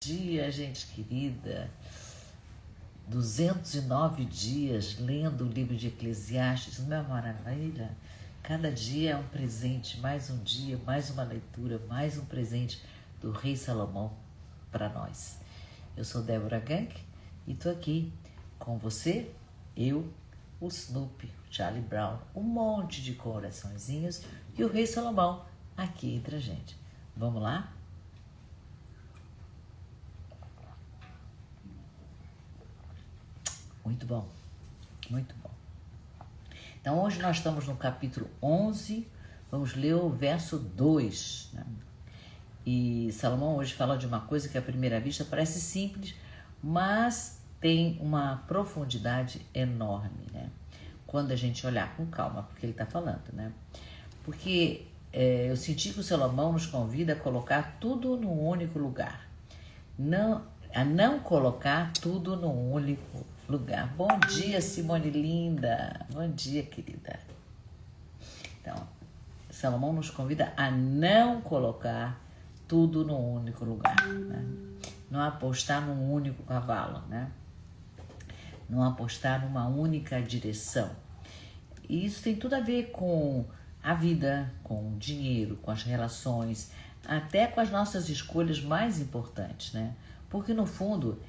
Dia, gente querida. 209 dias lendo o livro de Eclesiastes, não é uma maravilha? Cada dia é um presente, mais um dia, mais uma leitura, mais um presente do Rei Salomão para nós. Eu sou Débora Gank e estou aqui com você, eu, o Snoopy, o Charlie Brown, um monte de coraçõezinhos e o Rei Salomão aqui entre a gente. Vamos lá? Muito bom, muito bom. Então, hoje nós estamos no capítulo 11, vamos ler o verso 2. Né? E Salomão hoje fala de uma coisa que à primeira vista parece simples, mas tem uma profundidade enorme, né? Quando a gente olhar com calma, porque ele está falando, né? Porque eu senti que o Salomão nos convida a colocar tudo num único lugar. A não colocar tudo num único lugar. Bom dia, Simone linda. Bom dia, querida. Então, Salomão nos convida a não colocar tudo num único lugar, né? Não apostar num único cavalo, né? Não apostar numa única direção. E isso tem tudo a ver com a vida, com o dinheiro, com as relações, até com as nossas escolhas mais importantes, né? Porque no fundo,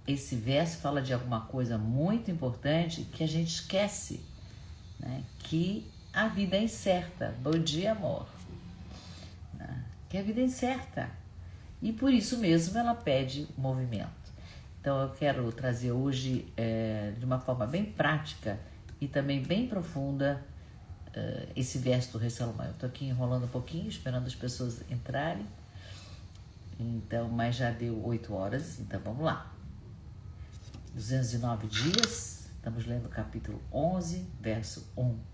esse verso fala de alguma coisa muito importante que a gente esquece, né? Que a vida é incerta. Bom dia, amor. Que a vida é incerta. E por isso mesmo ela pede movimento. Então eu quero trazer hoje, de uma forma bem prática e também bem profunda, esse verso do Rei Salomão. Eu estou aqui enrolando um pouquinho, esperando as pessoas entrarem. Então, mas já deu 8 horas, então vamos lá. 209 dias, estamos lendo o capítulo 11, verso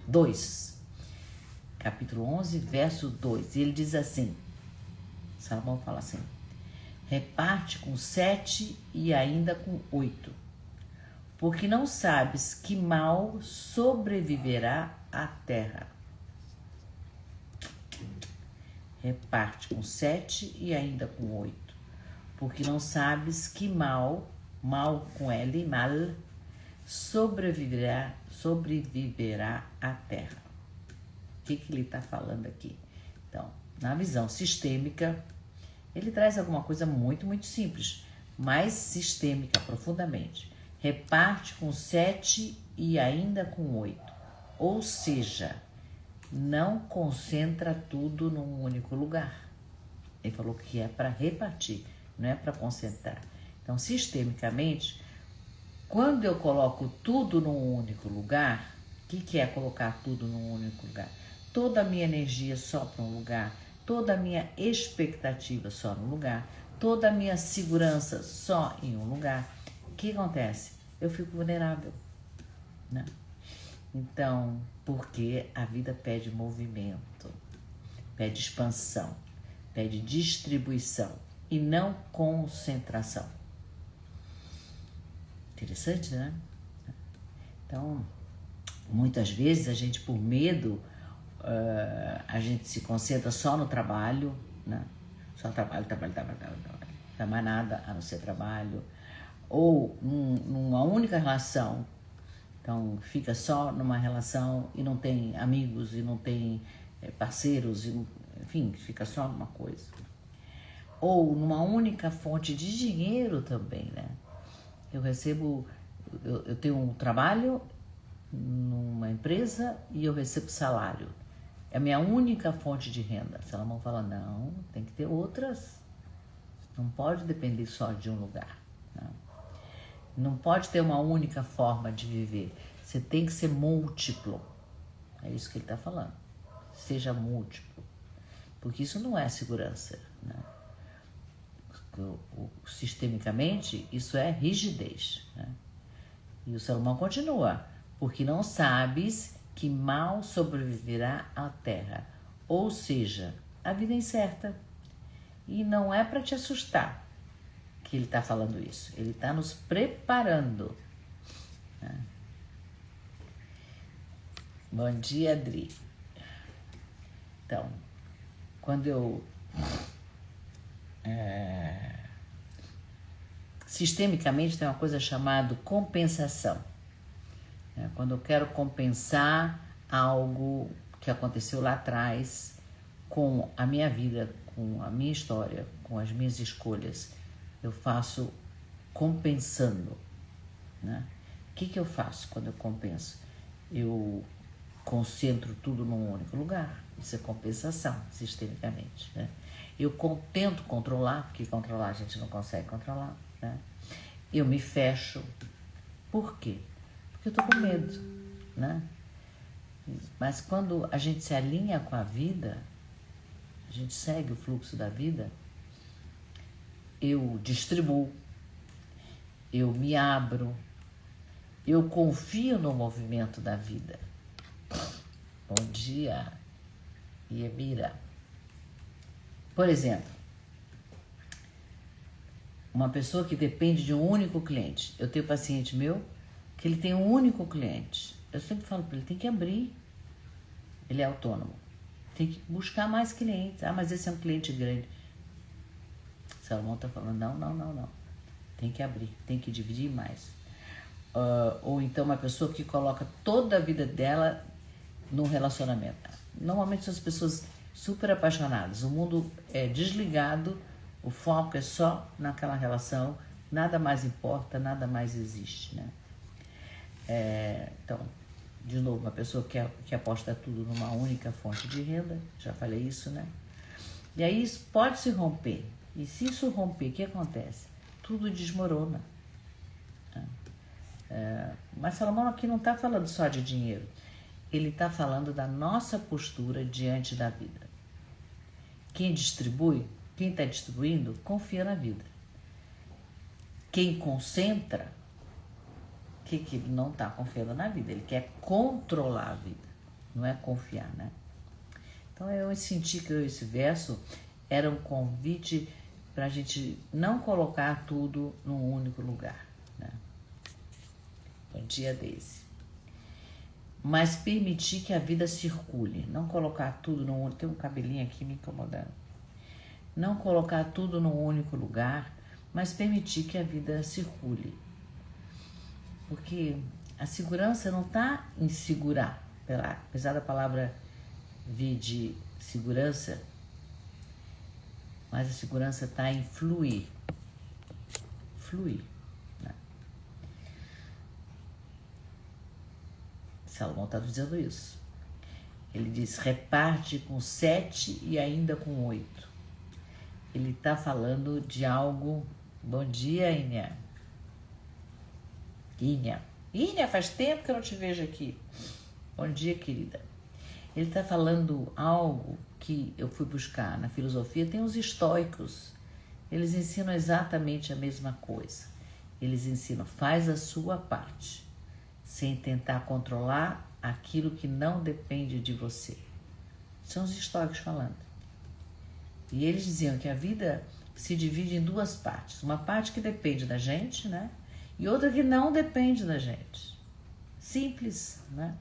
2. Capítulo 11, verso 2. E ele diz assim, Salomão fala assim: reparte com 7 e ainda com 8, porque não sabes que mal sobreviverá à terra. Reparte com 7 e ainda com 8, porque não sabes que mal com L, mal, sobreviverá à terra. O que ele está falando aqui? Então, na visão sistêmica, ele traz alguma coisa muito, muito simples, mas sistêmica profundamente. Reparte com 7 e ainda com 8. Ou seja, não concentra tudo num único lugar. Ele falou que é para repartir, não é para concentrar. Então, sistemicamente, quando eu coloco tudo num único lugar, o que é colocar tudo num único lugar? Toda a minha energia só para um lugar, toda a minha expectativa só num lugar, toda a minha segurança só em um lugar. O que acontece? Eu fico vulnerável, né? Então, porque a vida pede movimento, pede expansão, pede distribuição e não concentração. Interessante, né? Então, muitas vezes a gente, por medo, a gente se concentra só no trabalho, né? Só trabalho, não mais nada a não ser trabalho. Ou numa única relação. Então, fica só numa relação e não tem amigos e não tem parceiros, enfim, fica só numa coisa. Ou numa única fonte de dinheiro também, né? Eu tenho um trabalho numa empresa e eu recebo salário. É a minha única fonte de renda. Salomão fala, não, tem que ter outras. Não pode depender só de um lugar. Né? Não pode ter uma única forma de viver. Você tem que ser múltiplo. É isso que ele está falando. Seja múltiplo. Porque isso não é segurança. Né? Sistemicamente, isso é rigidez. Né? E o Salomão continua. Porque não sabes que mal sobreviverá à terra. Ou seja, a vida é incerta. E não é para te assustar que ele está falando isso. Ele está nos preparando. Né? Bom dia, Adri. Então, quando eu sistemicamente tem uma coisa chamada compensação. Quando eu quero compensar algo que aconteceu lá atrás com a minha vida, com a minha história, com as minhas escolhas, eu faço compensando, né? O que eu faço quando eu compenso? Eu concentro tudo num único lugar. Isso é compensação, sistemicamente, né? Eu tento controlar, porque controlar a gente não consegue controlar, né? Eu me fecho. Por quê? Porque eu tô com medo, né? Mas quando a gente se alinha com a vida, a gente segue o fluxo da vida, eu distribuo, eu me abro, eu confio no movimento da vida. Bom dia, Iemira. Por exemplo, uma pessoa que depende de um único cliente. Eu tenho paciente meu que ele tem um único cliente. Eu sempre falo para ele, tem que abrir. Ele é autônomo. Tem que buscar mais clientes. Ah, mas esse é um cliente grande. Salomão está falando, não. Tem que abrir, tem que dividir mais. Ou então uma pessoa que coloca toda a vida dela num relacionamento. Normalmente são as pessoas super apaixonadas. O mundo é desligado, o foco é só naquela relação, nada mais importa, nada mais existe, né? Então, de novo, uma pessoa que aposta tudo numa única fonte de renda, já falei isso, né? E aí isso pode se romper. E se isso romper, o que acontece? Tudo desmorona. Mas Salomão aqui não está falando só de dinheiro. Ele está falando da nossa postura diante da vida. Quem distribui, quem está distribuindo, confia na vida. Quem concentra, que ele não está confiando na vida, ele quer controlar a vida, não é confiar, né? Então eu senti que esse verso era um convite para a gente não colocar tudo num único lugar, né? Bom dia, Daisy. Mas permitir que a vida circule, não colocar tudo num único... Tem um cabelinho aqui me incomodando. Não colocar tudo num único lugar, mas permitir que a vida circule. Porque a segurança não está em segurar, apesar da palavra vir de segurança, mas a segurança está em fluir. Fluir. Né? Salomão está dizendo isso. Ele diz, reparte com 7 e ainda com 8. Ele está falando de algo... Bom dia, Inia. Inia, faz tempo que eu não te vejo aqui. Bom dia, querida. Ele está falando algo que eu fui buscar na filosofia. Tem os estoicos. Eles ensinam exatamente a mesma coisa. Eles ensinam, faz a sua parte, sem tentar controlar aquilo que não depende de você. São os estoicos falando. E eles diziam que a vida se divide em 2 partes. Uma parte que depende da gente, né? E outra que não depende da gente. Simples, né?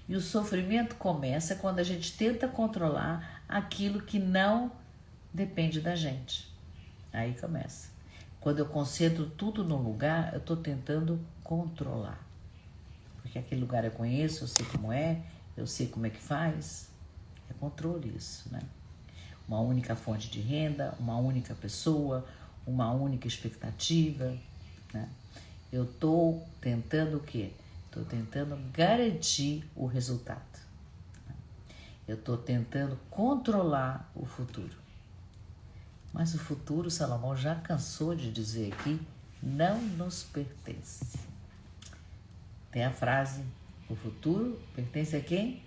E o sofrimento começa quando a gente tenta controlar aquilo que não depende da gente. Aí começa. Quando eu concentro tudo num lugar, eu estou tentando controlar. Porque aquele lugar eu conheço, eu sei como é, eu sei como é que faz. É controle isso, né? Uma única fonte de renda, uma única pessoa, uma única expectativa, né? Eu estou tentando o quê? Estou tentando garantir o resultado. Eu estou tentando controlar o futuro. Mas o futuro, Salomão já cansou de dizer aqui, não nos pertence. Tem a frase, o futuro pertence a quem?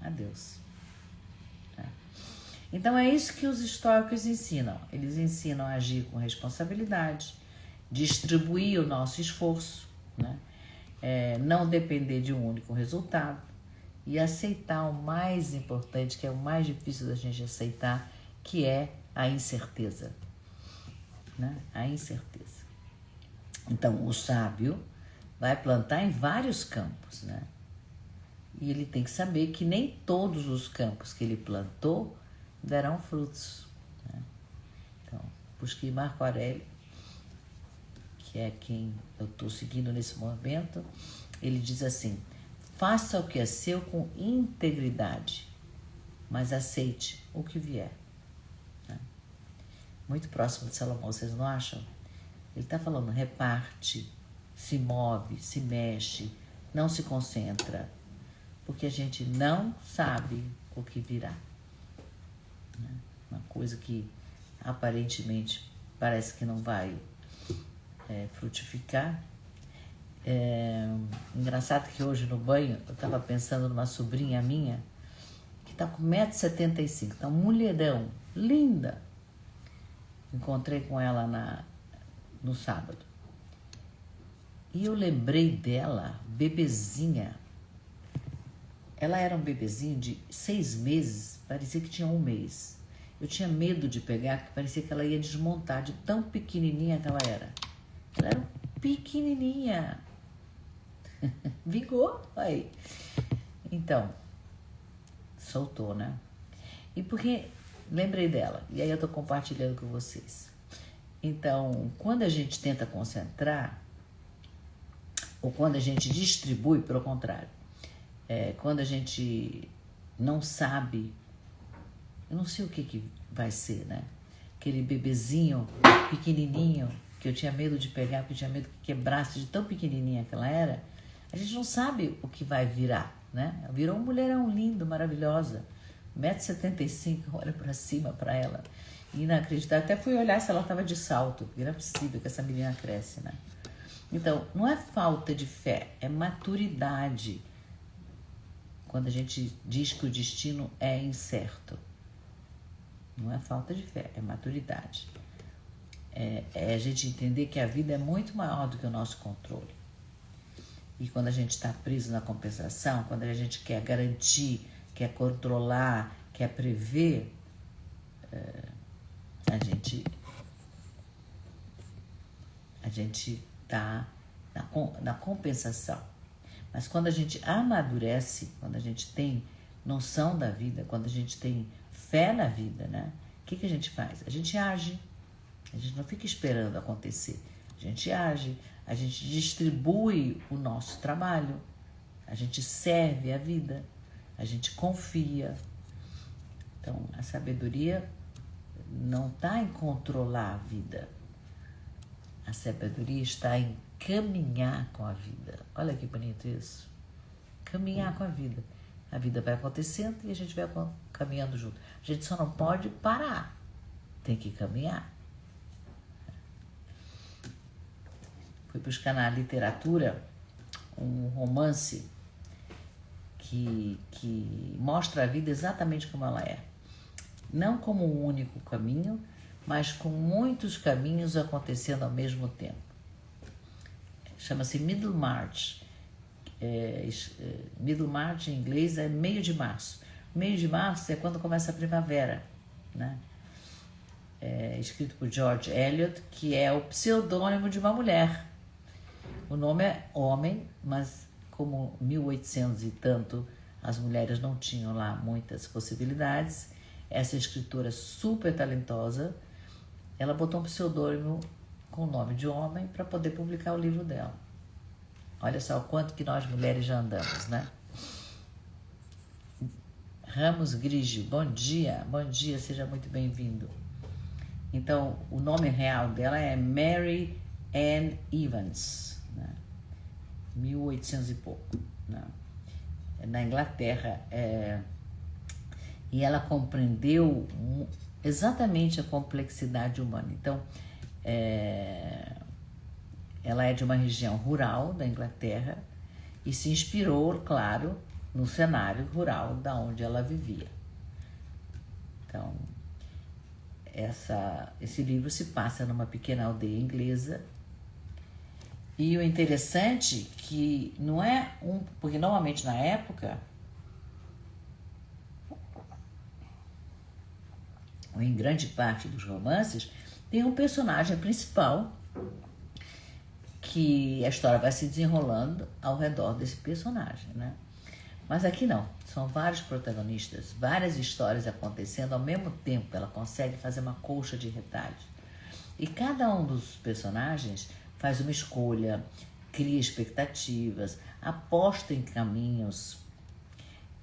A Deus. Então é isso que os estoicos ensinam. Eles ensinam a agir com responsabilidade, distribuir o nosso esforço, né? Não depender de um único resultado e aceitar o mais importante, que é o mais difícil da gente aceitar, que é a incerteza, né? A incerteza. Então o sábio vai plantar em vários campos, né? E ele tem que saber que nem todos os campos que ele plantou darão frutos, né? Então, busquei Marco Aurélio. que é quem eu estou seguindo nesse momento, ele diz assim: faça o que é seu com integridade, mas aceite o que vier. Muito próximo de Salomão, vocês não acham? Ele está falando, reparte, se move, se mexe, não se concentra, porque a gente não sabe o que virá. Uma coisa que aparentemente parece que não vai frutificar. Engraçado que hoje no banho eu estava pensando numa sobrinha minha que está com 1,75m, está um mulherão, linda. Encontrei com ela no sábado. E eu lembrei dela, bebezinha. Ela era um bebezinho de 6 meses, parecia que tinha 1 mês. Eu tinha medo de pegar, porque parecia que ela ia desmontar, de tão pequenininha que ela era. Ela era pequenininha. Vingou? Aí. Então, soltou, né? E porque lembrei dela, e aí eu tô compartilhando com vocês. Então, quando a gente tenta concentrar, ou quando a gente distribui, pelo contrário, quando a gente não sabe, eu não sei o que vai ser, né? Aquele bebezinho pequenininho, que eu tinha medo de pegar, porque eu tinha medo que quebrasse de tão pequenininha que ela era, a gente não sabe o que vai virar, né? Virou uma mulherão lindo, maravilhosa, 1,75m, olha pra cima pra ela. E inacreditável, até fui olhar se ela estava de salto, porque não é possível que essa menina cresce, né? Então, não é falta de fé, é maturidade. Quando a gente diz que o destino é incerto. Não é falta de fé, é maturidade. É a gente entender que a vida é muito maior do que o nosso controle. E quando a gente está preso na compensação, quando a gente quer garantir, quer controlar, quer prever, a gente está na compensação. Mas quando a gente amadurece, quando a gente tem noção da vida, quando a gente tem fé na vida, né? O que a gente faz? A gente age. A gente não fica esperando acontecer. A gente age, a gente distribui o nosso trabalho, a gente serve a vida, a gente confia. Então, a sabedoria não está em controlar a vida. A sabedoria está em caminhar com a vida. Olha que bonito isso. Caminhar com a vida. A vida vai acontecendo e a gente vai caminhando junto. A gente só não pode parar. Tem que caminhar. Fui buscar na literatura um romance que mostra a vida exatamente como ela é. Não como um único caminho, mas com muitos caminhos acontecendo ao mesmo tempo. Chama-se Middlemarch. Middlemarch em inglês é meio de março. Meio de março é quando começa a primavera, né? Escrito por George Eliot, que é o pseudônimo de uma mulher. O nome é homem, mas como 1800 e tanto, as mulheres não tinham lá muitas possibilidades. Essa escritora super talentosa, ela botou um pseudônimo com o nome de homem para poder publicar o livro dela. Olha só o quanto que nós mulheres já andamos, né? Ramos Grigio, bom dia, seja muito bem-vindo. Então, o nome real dela é Mary Ann Evans, né? 1800 e pouco, né? Na Inglaterra, e ela compreendeu exatamente a complexidade humana. Então, ela é de uma região rural da Inglaterra e se inspirou, claro, no cenário rural da onde ela vivia. Então, esse livro se passa numa pequena aldeia inglesa. E o interessante que não é porque normalmente na época, ou em grande parte dos romances, tem um personagem principal que a história vai se desenrolando ao redor desse personagem, né? Mas aqui não, são vários protagonistas, várias histórias acontecendo ao mesmo tempo. Ela consegue fazer uma colcha de retalhos. E cada um dos personagens faz uma escolha, cria expectativas, aposta em caminhos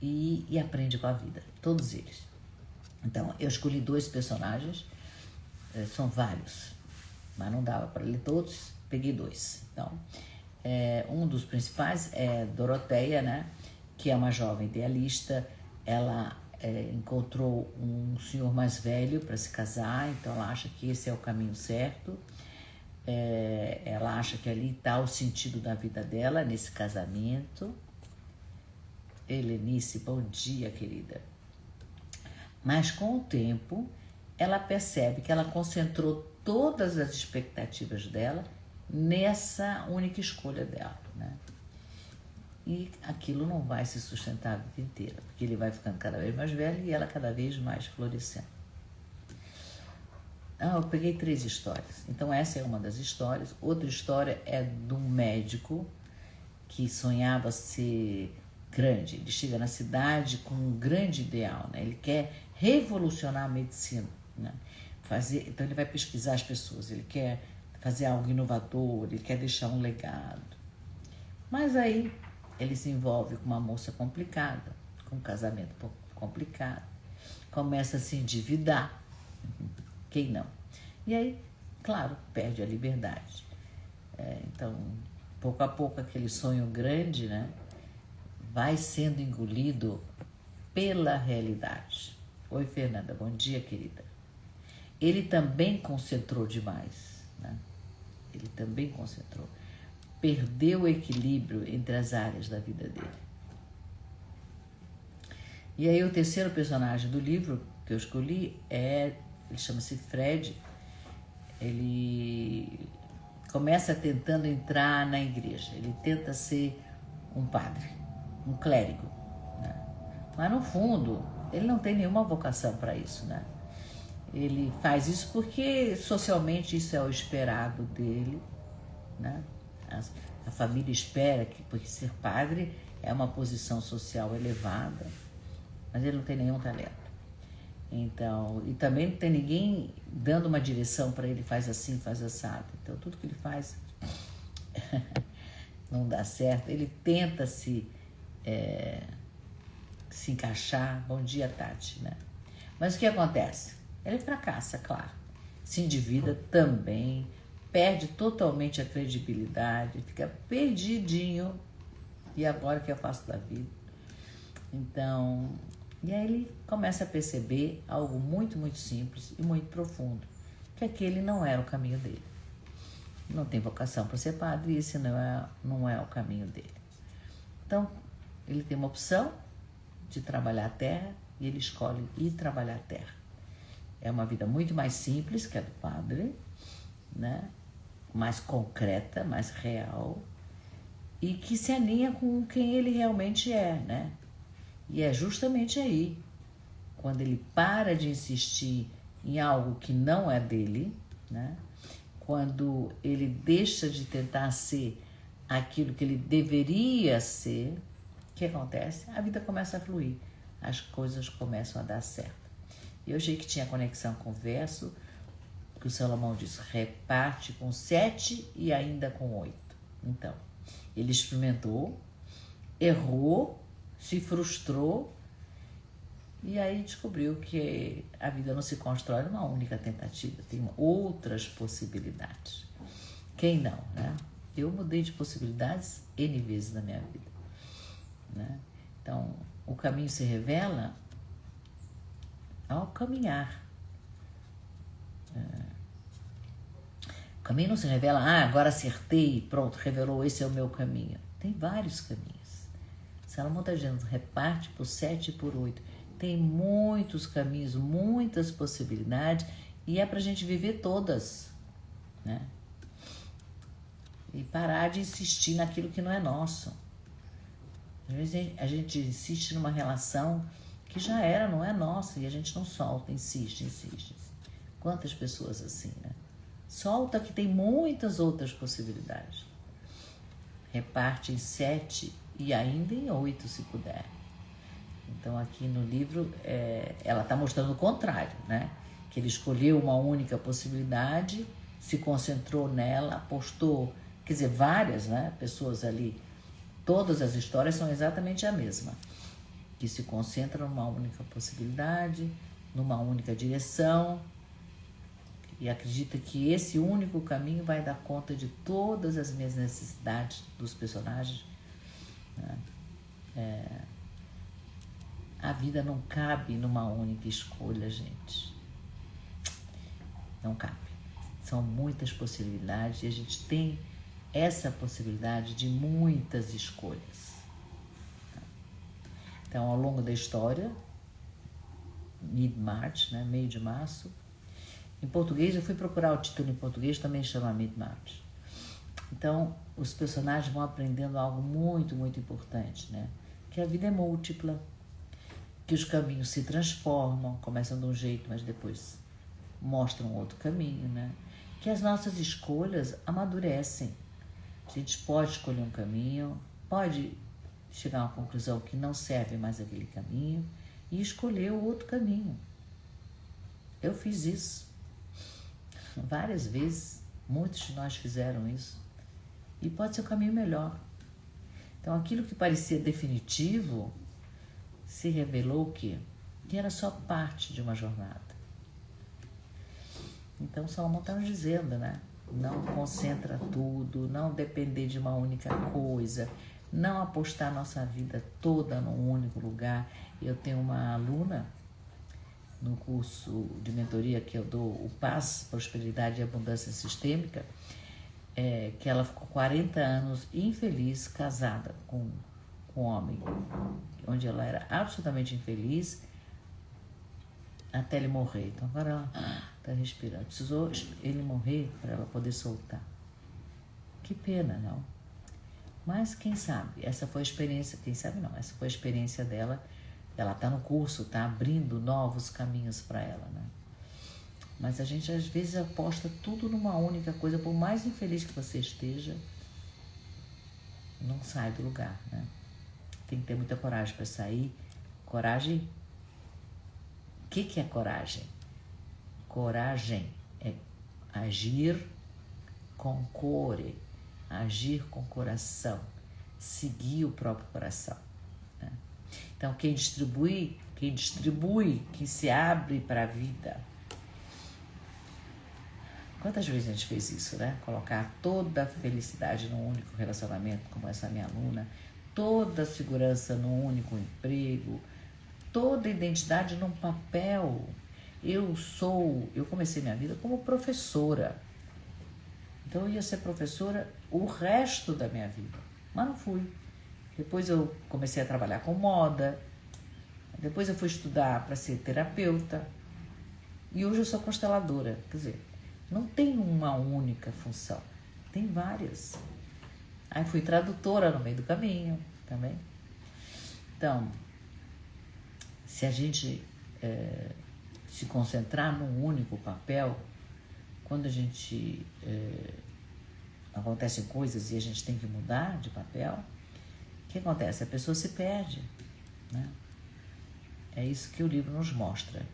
e aprende com a vida, todos eles. Então, eu escolhi 2 personagens, são vários, mas não dava para ler todos, peguei 2. Então, um dos principais é Doroteia, né? Que é uma jovem idealista. Ela encontrou um senhor mais velho para se casar, então ela acha que esse é o caminho certo. Ela acha que ali está o sentido da vida dela, nesse casamento. Helenice, bom dia, querida. Mas com o tempo, ela percebe que ela concentrou todas as expectativas dela nessa única escolha dela, né? E aquilo não vai se sustentar a vida inteira, porque ele vai ficando cada vez mais velho e ela cada vez mais florescendo. Eu peguei 3 histórias. Então essa é uma das histórias. Outra história é de um médico que sonhava ser grande. Ele chega na cidade com um grande ideal, né? Ele quer revolucionar a medicina, né? Então ele vai pesquisar as pessoas, ele quer fazer algo inovador, ele quer deixar um legado. Mas aí ele se envolve com uma moça complicada, com um casamento complicado, começa a se endividar, quem não? E aí, claro, perde a liberdade. Então, pouco a pouco, aquele sonho grande, né, vai sendo engolido pela realidade. Oi, Fernanda, bom dia, querida. Ele também concentrou demais, né? Ele também concentrou. Perdeu o equilíbrio entre as áreas da vida dele. E aí o terceiro personagem do livro que eu escolhi ele chama-se Fred. Ele começa tentando entrar na igreja. Ele tenta ser um padre, um clérigo, né? Mas no fundo, ele não tem nenhuma vocação para isso, né? Ele faz isso porque socialmente isso é o esperado dele, né? A família espera que, porque ser padre é uma posição social elevada, mas ele não tem nenhum talento. Então, e também não tem ninguém dando uma direção para ele, faz assim, faz assado. Então, tudo que ele faz não dá certo. Ele tenta se encaixar. Bom dia, Tati, né? Mas o que acontece? Ele fracassa, claro. Se endivida também, perde totalmente a credibilidade, fica perdidinho. E agora o que eu faço da vida? Então, e aí ele começa a perceber algo muito, muito simples e muito profundo, que aquele não era o caminho dele. Não tem vocação para ser padre e esse não é o caminho dele. Então, ele tem uma opção de trabalhar a terra e ele escolhe ir trabalhar a terra. É uma vida muito mais simples que a do padre, né? Mais concreta, mais real e que se alinha com quem ele realmente é, né? E é justamente aí, quando ele para de insistir em algo que não é dele, né? Quando ele deixa de tentar ser aquilo que ele deveria ser, o que acontece? A vida começa a fluir, as coisas começam a dar certo. Eu achei que tinha conexão com o verso, que o Salomão diz, reparte com 7 e ainda com 8. Então, ele experimentou, errou, se frustrou e aí descobriu que a vida não se constrói numa única tentativa, tem outras possibilidades. Quem não, né? Eu mudei de possibilidades N vezes na minha vida, né? Então, o caminho se revela ao caminhar. O caminho não se revela, agora acertei, pronto, revelou, esse é o meu caminho. Tem vários caminhos. Salomão está dizendo, reparte por 7 e por 8. Tem muitos caminhos, muitas possibilidades, e é para a gente viver todas, né? E parar de insistir naquilo que não é nosso. Às vezes a gente insiste numa relação que já era, não é nossa, e a gente não solta, insiste. Quantas pessoas assim, né? Solta que tem muitas outras possibilidades. Reparte em 7 e ainda em 8, se puder. Então, aqui no livro, ela está mostrando o contrário, né? Que ele escolheu uma única possibilidade se concentrou nela, apostou, quer dizer, várias, né, pessoas ali, todas as histórias são exatamente a mesma, que se concentra numa única possibilidade, numa única direção, e acredita que esse único caminho vai dar conta de todas as minhas necessidades dos personagens, né? A vida não cabe numa única escolha, gente. Não cabe. São muitas possibilidades e a gente tem essa possibilidade de muitas escolhas. Então, ao longo da história, mid-March, né, meio de março, em português, eu fui procurar o título em português, também chama mid-March. Então, os personagens vão aprendendo algo muito, muito importante, né? Que a vida é múltipla, que os caminhos se transformam, começam de um jeito, mas depois mostram outro caminho, né? Que as nossas escolhas amadurecem. A gente pode escolher um caminho, pode chegar a uma conclusão que não serve mais aquele caminho e escolher o outro caminho. Eu fiz isso várias vezes, muitos de nós fizeram isso, e pode ser um caminho melhor. Então, aquilo que parecia definitivo se revelou que era só parte de uma jornada. Então, Salomão está nos dizendo, né? Não concentra tudo, não depender de uma única coisa, não apostar nossa vida toda num único lugar. Eu tenho uma aluna no curso de mentoria que eu dou, o Paz, Prosperidade e Abundância Sistêmica, que ela ficou 40 anos infeliz, casada com um homem, onde ela era absolutamente infeliz até ele morrer. Então agora ela está respirando. Precisou ele morrer para ela poder soltar. Que pena, não? Mas quem sabe? Essa foi a experiência, quem sabe não, essa foi a experiência dela. Ela está no curso, está abrindo novos caminhos para ela, né? Mas a gente às vezes aposta tudo numa única coisa, por mais infeliz que você esteja, não sai do lugar, né? Tem que ter muita coragem para sair. Coragem. O que é coragem? Coragem é agir com core, agir com coração, seguir o próprio coração, né? Então, quem distribui, quem se abre para a vida. Quantas vezes a gente fez isso, né? Colocar toda a felicidade num único relacionamento, como essa minha aluna, toda a segurança num único emprego, toda a identidade num papel. Eu comecei minha vida como professora. Então eu ia ser professora o resto da minha vida, mas não fui. Depois eu comecei a trabalhar com moda, depois eu fui estudar para ser terapeuta e hoje eu sou consteladora. Quer dizer, não tem uma única função, tem várias. Aí fui tradutora no meio do caminho também. Então, se a gente se concentrar num único papel, quando a gente acontecem coisas e a gente tem que mudar de papel, o que acontece? A pessoa se perde, né? É isso que o livro nos mostra,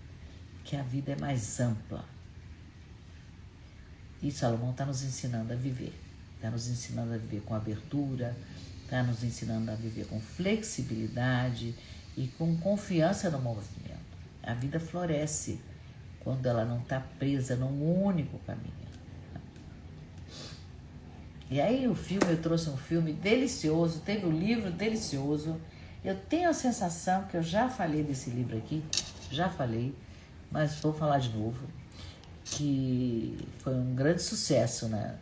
que a vida é mais ampla. E Salomão está nos ensinando a viver. Está nos ensinando a viver com abertura, está nos ensinando a viver com flexibilidade e com confiança no movimento. A vida floresce quando ela não está presa num único caminho. E aí eu trouxe um filme delicioso, teve um livro delicioso. Eu tenho a sensação que eu já falei desse livro aqui, mas vou falar de novo, que foi um grande sucesso, né,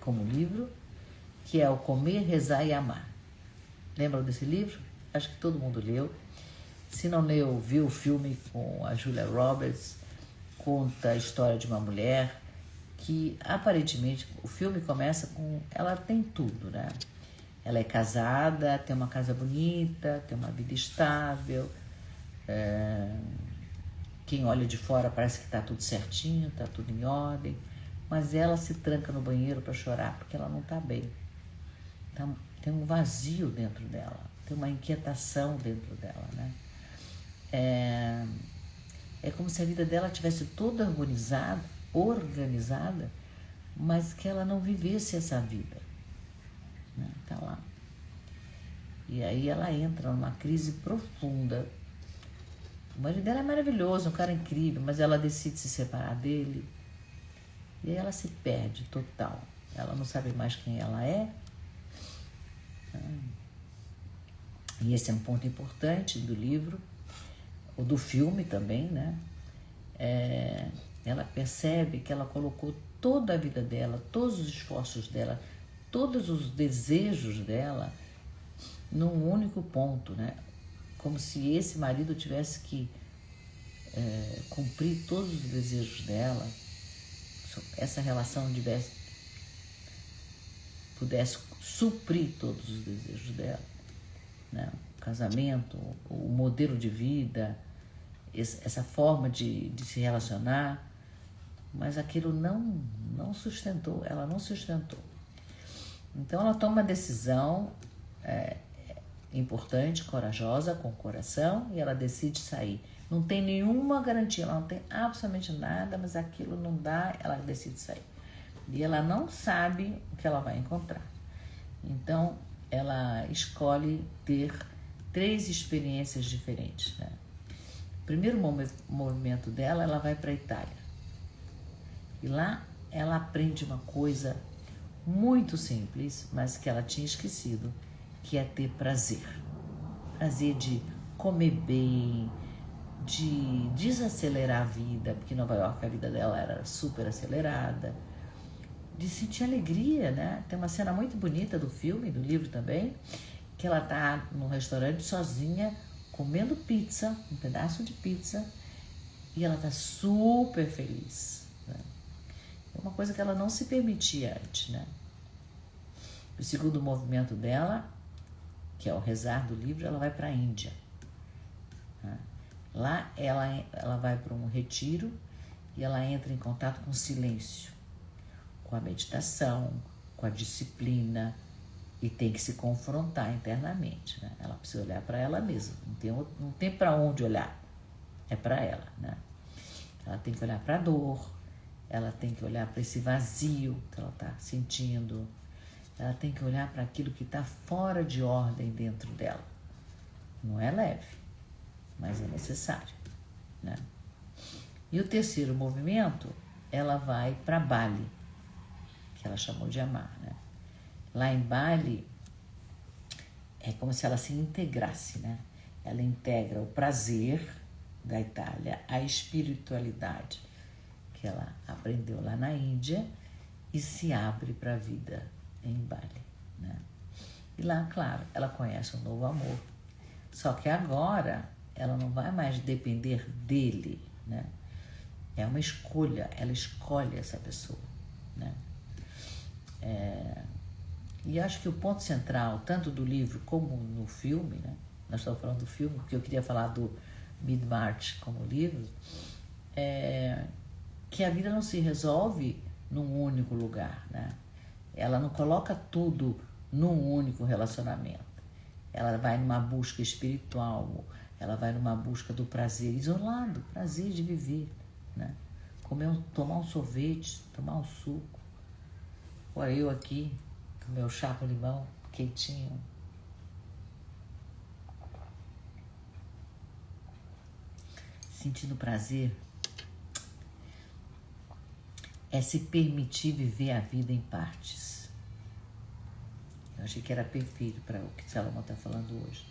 como livro, que é o Comer, Rezar e Amar. Lembram desse livro? Acho que todo mundo leu. Se não leu, viu o filme com a Julia Roberts, conta a história de uma mulher que, aparentemente, o filme começa com... Ela tem tudo, né? Ela é casada, tem uma casa bonita, tem uma vida estável. Quem olha de fora parece que está tudo certinho, está tudo em ordem. Mas ela se tranca no banheiro para chorar porque ela não está bem. Então, tem um vazio dentro dela, tem uma inquietação dentro dela, né? É como se a vida dela tivesse toda organizada, mas que ela não vivesse essa vida, né? Tá lá. E aí ela entra numa crise profunda. O marido dela é maravilhoso, um cara incrível, mas ela decide se separar dele. E aí ela se perde total. Ela não sabe mais quem ela é. E esse é um ponto importante do livro, ou do filme também, né? Ela percebe que ela colocou toda a vida dela, todos os esforços dela, todos os desejos dela num único ponto, né? Como se esse marido tivesse que cumprir todos os desejos dela, essa relação pudesse suprir todos os desejos dela, né? O casamento, o modelo de vida, essa forma de se relacionar, mas aquilo não sustentou, ela não sustentou. Então ela toma uma decisão importante, corajosa, com o coração, e ela decide sair. Não tem nenhuma garantia, ela não tem absolutamente nada, mas aquilo não dá, ela decide sair. E ela não sabe o que ela vai encontrar. Então ela escolhe ter 3 experiências diferentes, né? O primeiro movimento dela, ela vai para a Itália. E lá ela aprende uma coisa muito simples, mas que ela tinha esquecido, que é ter prazer. Prazer de comer bem, de desacelerar a vida, porque em Nova York a vida dela era super acelerada, de sentir alegria, né? Tem uma cena muito bonita do filme, do livro também, que ela tá num restaurante sozinha, comendo pizza, um pedaço de pizza, e ela tá super feliz, né? É uma coisa que ela não se permitia antes, né? O segundo movimento dela, que é o rezar do livro, ela vai para a Índia, né? Lá ela vai para um retiro e ela entra em contato com o silêncio, com a meditação, com a disciplina, e tem que se confrontar internamente, né? Ela precisa olhar para ela mesma, não tem para onde olhar, é para ela, né? Ela tem que olhar para a dor, ela tem que olhar para esse vazio que ela está sentindo, ela tem que olhar para aquilo que está fora de ordem dentro dela. Não é leve, mas é necessário, né? E o terceiro movimento, ela vai para Bali, que ela chamou de amar, né? Lá em Bali, é como se ela se integrasse, né? Ela integra o prazer da Itália, a espiritualidade que ela aprendeu lá na Índia e se abre para a vida em Bali, né? E lá, claro, ela conhece um novo amor. Só que agora ela não vai mais depender dele, né? É uma escolha, ela escolhe essa pessoa, né? E acho que o ponto central, tanto do livro como no filme, né? Nós estamos falando do filme, porque eu queria falar do Mid-March como livro, é que a vida não se resolve num único lugar, né? Ela não coloca tudo num único relacionamento. Ela vai numa busca espiritual, ela vai numa busca do prazer isolado, prazer de viver, né? Tomar um sorvete, tomar um suco. Olha eu aqui, com meu chá com limão, quentinho. Sentindo prazer é se permitir viver a vida em partes. Eu achei que era perfeito para o que Salomão está falando hoje.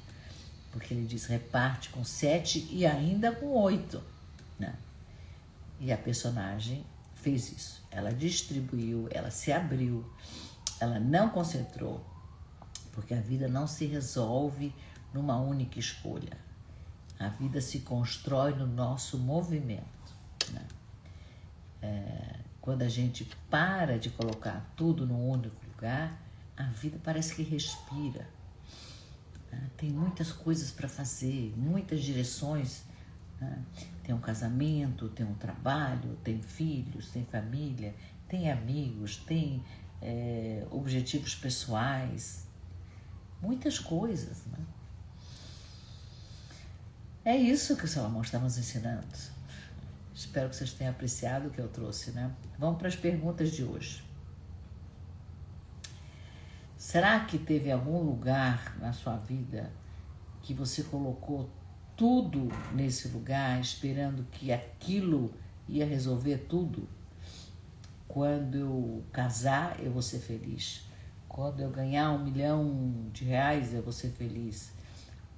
Porque ele diz, reparte com 7 e ainda com 8, né? E a personagem fez isso. Ela distribuiu, ela se abriu, ela não concentrou, porque a vida não se resolve numa única escolha. A vida se constrói no nosso movimento, né? Quando a gente para de colocar tudo num único lugar, a vida parece que respira, né? Tem muitas coisas para fazer, muitas direções, né? Tem um casamento, tem um trabalho, tem filhos, tem família, tem amigos, tem objetivos pessoais, muitas coisas, né? É isso que o Salomão está nos ensinando. Espero que vocês tenham apreciado o que eu trouxe, né? Vamos para as perguntas de hoje. Será que teve algum lugar na sua vida que você colocou tudo nesse lugar, esperando que aquilo ia resolver tudo? Quando eu casar, eu vou ser feliz. Quando eu ganhar R$1 milhão, eu vou ser feliz.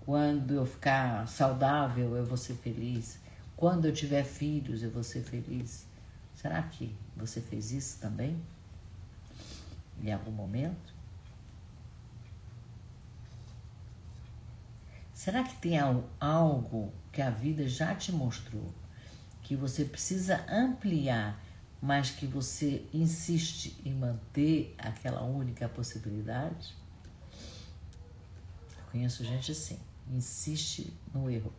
Quando eu ficar saudável, eu vou ser feliz. Quando eu tiver filhos, eu vou ser feliz. Será que você fez isso também? Em algum momento? Será que tem algo que a vida já te mostrou que você precisa ampliar, mas que você insiste em manter aquela única possibilidade? Eu conheço gente assim, insiste no erro.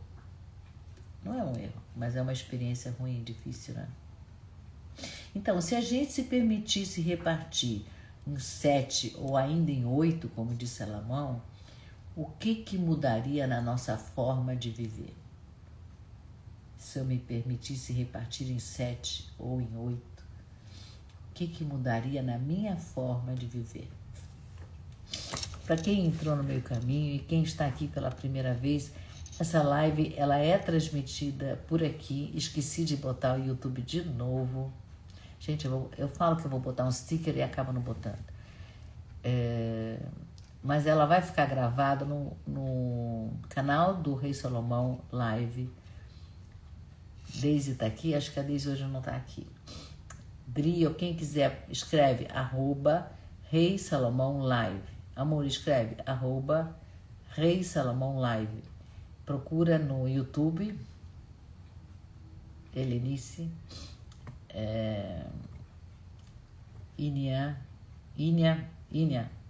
Não é um erro, mas é uma experiência ruim, difícil, né? Então, se a gente se permitisse repartir em 7 ou ainda em 8, como disse Salomão, o que mudaria na nossa forma de viver? Se eu me permitisse repartir em 7 ou em 8, o que mudaria na minha forma de viver? Para quem entrou no meu caminho e quem está aqui pela primeira vez, essa live ela é transmitida por aqui. Esqueci de botar o YouTube de novo. Gente, eu falo que eu vou botar um sticker e acabo não botando. Mas ela vai ficar gravada no canal do Rei Salomão Live. Deise tá aqui, acho que a Deise hoje não tá aqui. Dri, ou quem quiser, escreve @Rei Salomão Live. Amor, escreve @Rei Salomão Live. Procura no YouTube, Helenice, Inia,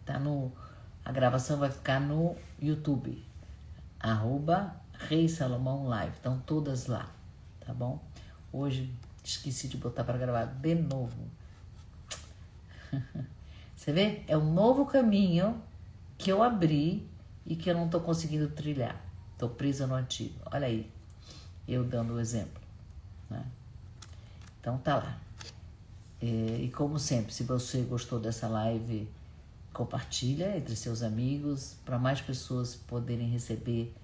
tá no... A gravação vai ficar no YouTube, @Rei Salomão Live. Estão todas lá, tá bom? Hoje esqueci de botar para gravar de novo. Você vê? É um novo caminho que eu abri e que eu não estou conseguindo trilhar. Estou presa no antigo. Olha aí, eu dando o exemplo, né? Então tá lá. E como sempre, se você gostou dessa live, compartilha entre seus amigos para mais pessoas poderem receber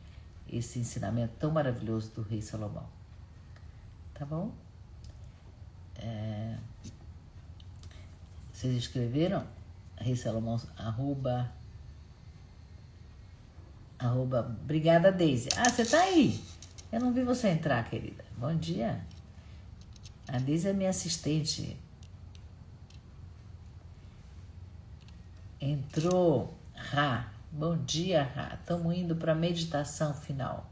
esse ensinamento tão maravilhoso do Rei Salomão. Tá bom? Vocês escreveram? Rei Salomão, Obrigada, Deise. Ah, você tá aí? Eu não vi você entrar, querida. Bom dia. A Deise é minha assistente. Entrou, Rá. Bom dia, Rá. Estamos indo para a meditação final.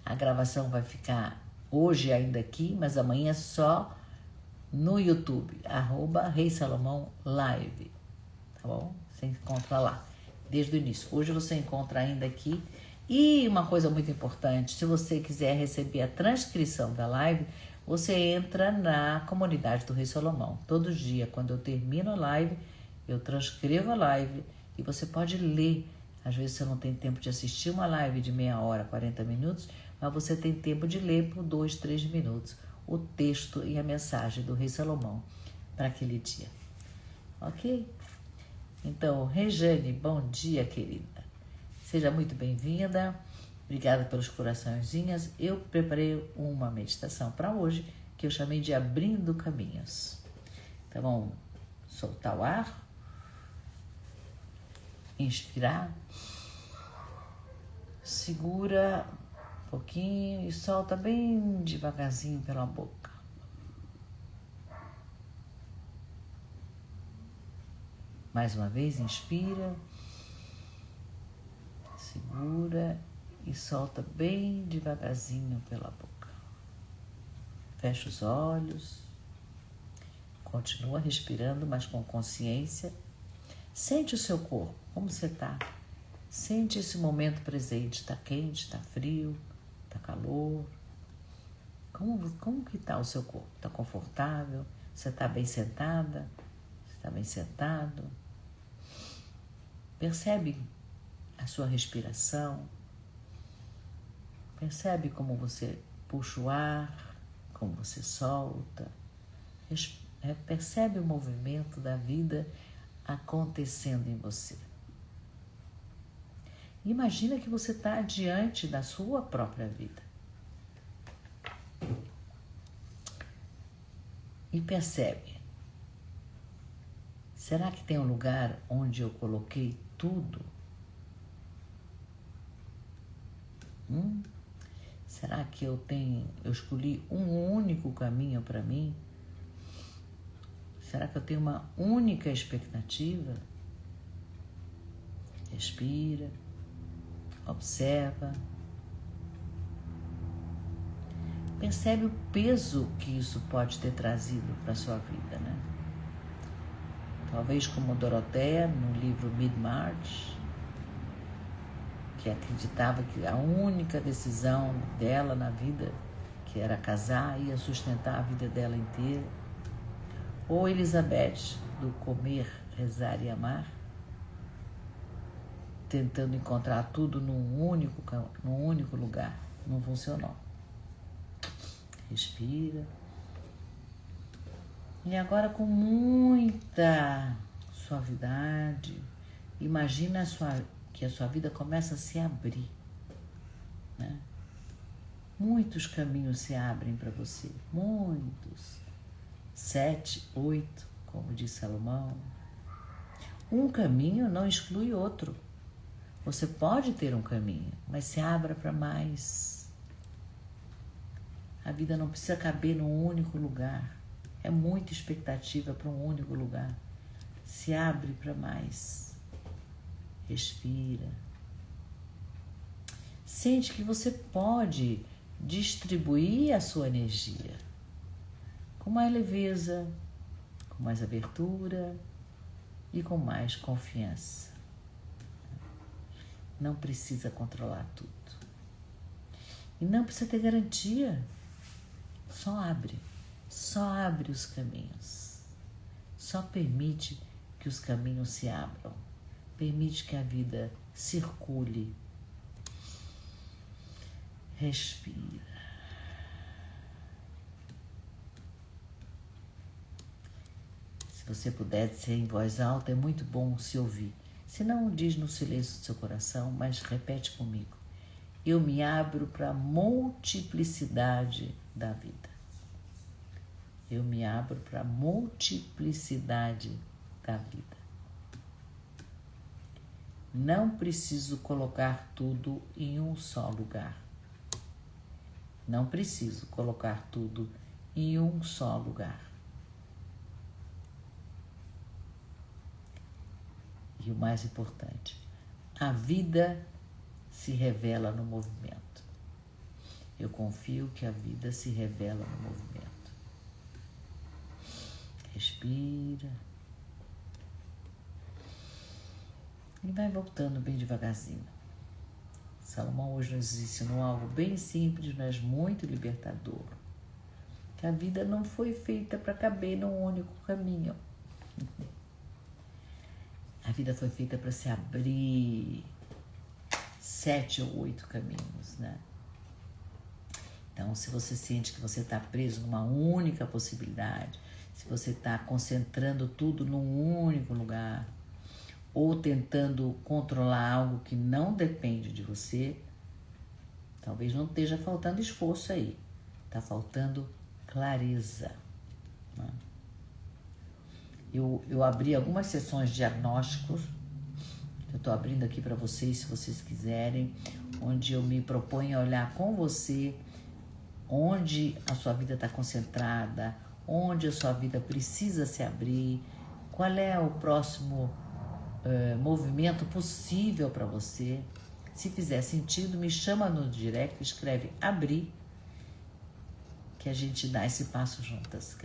A gravação vai ficar hoje ainda aqui, mas amanhã só no YouTube, @Rei Salomão Live. Tá bom? Você encontra lá, desde o início. Hoje você encontra ainda aqui. E uma coisa muito importante, se você quiser receber a transcrição da live, você entra na comunidade do Rei Salomão. Todo dia, quando eu termino a live, eu transcrevo a live e você pode ler. Às vezes você não tem tempo de assistir uma live de meia hora, 40 minutos, mas você tem tempo de ler por 2, 3 minutos o texto e a mensagem do Rei Salomão para aquele dia. Ok? Então, Rejane, bom dia, querida. Seja muito bem-vinda. Obrigada pelos coraçõezinhos. Eu preparei uma meditação para hoje que eu chamei de Abrindo Caminhos. Então, vamos soltar o ar, inspirar, segura um pouquinho e solta bem devagarzinho pela boca. Mais uma vez, inspira, segura e solta bem devagarzinho pela boca. Fecha os olhos, continua respirando, mas com consciência. Sente o seu corpo, como você está. Sente esse momento presente, está quente, está frio, está calor. Como que está o seu corpo? Está confortável? Você está bem sentada? Você está bem sentado? Percebe a sua respiração? Percebe como você puxa o ar, como você solta? Percebe o movimento da vida acontecendo em você. Imagina que você está diante da sua própria vida. E percebe. Será que tem um lugar onde eu coloquei tudo? Será que eu escolhi um único caminho para mim? Será que eu tenho uma única expectativa? Respira, observa. Percebe o peso que isso pode ter trazido para a sua vida, né? Talvez como Doroteia, no livro Mid-March, que acreditava que a única decisão dela na vida, que era casar, ia sustentar a vida dela inteira. Ou Elizabeth, do Comer, Rezar e Amar, tentando encontrar tudo num único lugar. Não funcionou. Respira. E agora, com muita suavidade, imagina que a sua vida começa a se abrir, né? Muitos caminhos se abrem para você, muitos. 7, 8, como diz Salomão. Um caminho não exclui outro. Você pode ter um caminho, mas se abra para mais. A vida não precisa caber num único lugar. É muita expectativa para um único lugar. Se abre para mais. Respira. Sente que você pode distribuir a sua energia com mais leveza, com mais abertura e com mais confiança. Não precisa controlar tudo. E não precisa ter garantia. Só abre os caminhos. Só permite que os caminhos se abram. Permite que a vida circule. Respira. Se você puder dizer em voz alta, é muito bom se ouvir. Se não, diz no silêncio do seu coração, mas repete comigo. Eu me abro para a multiplicidade da vida. Eu me abro para a multiplicidade da vida. Não preciso colocar tudo em um só lugar. Não preciso colocar tudo em um só lugar. E o mais importante, a vida se revela no movimento. Eu confio que a vida se revela no movimento. Respira. E vai voltando bem devagarzinho. Salomão hoje nos ensinou algo bem simples, mas muito libertador. Que a vida não foi feita para caber num único caminho. A vida foi feita para se abrir 7 ou 8 caminhos, né? Então, se você sente que você está preso numa única possibilidade, se você está concentrando tudo num único lugar, ou tentando controlar algo que não depende de você, talvez não esteja faltando esforço aí. Está faltando clareza, né? Eu abri algumas sessões de diagnósticos, eu estou abrindo aqui para vocês, se vocês quiserem, onde eu me proponho a olhar com você onde a sua vida está concentrada, onde a sua vida precisa se abrir, qual é o próximo movimento possível para você. Se fizer sentido, me chama no direct, escreve abrir, que a gente dá esse passo juntas,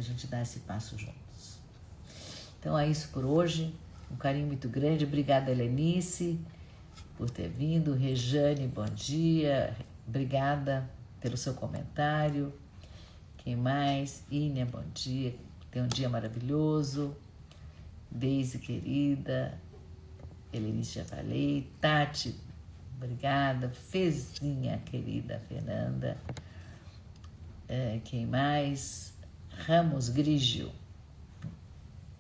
Então é isso por hoje, um carinho muito grande, obrigada Helenice por ter vindo, Rejane, bom dia, obrigada pelo seu comentário, quem mais? Ínia, bom dia, tenha um dia maravilhoso, Deise querida, Helenice já falei, Tati, obrigada, Fezinha querida, Fernanda, quem mais? Ramos Grigio,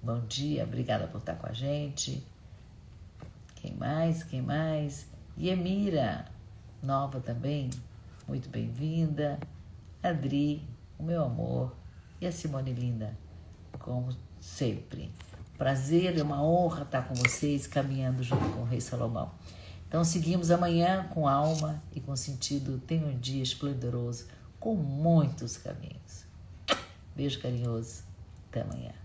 Bom dia, obrigada por estar com a gente. Quem mais? Yemira, nova também, muito bem-vinda. Adri, o meu amor. E a Simone linda, como sempre. Prazer, é uma honra estar com vocês, caminhando junto com o Rei Salomão. Então, seguimos amanhã com alma e com sentido. Tenha um dia esplendoroso, com muitos caminhos. Beijo carinhoso. Até amanhã.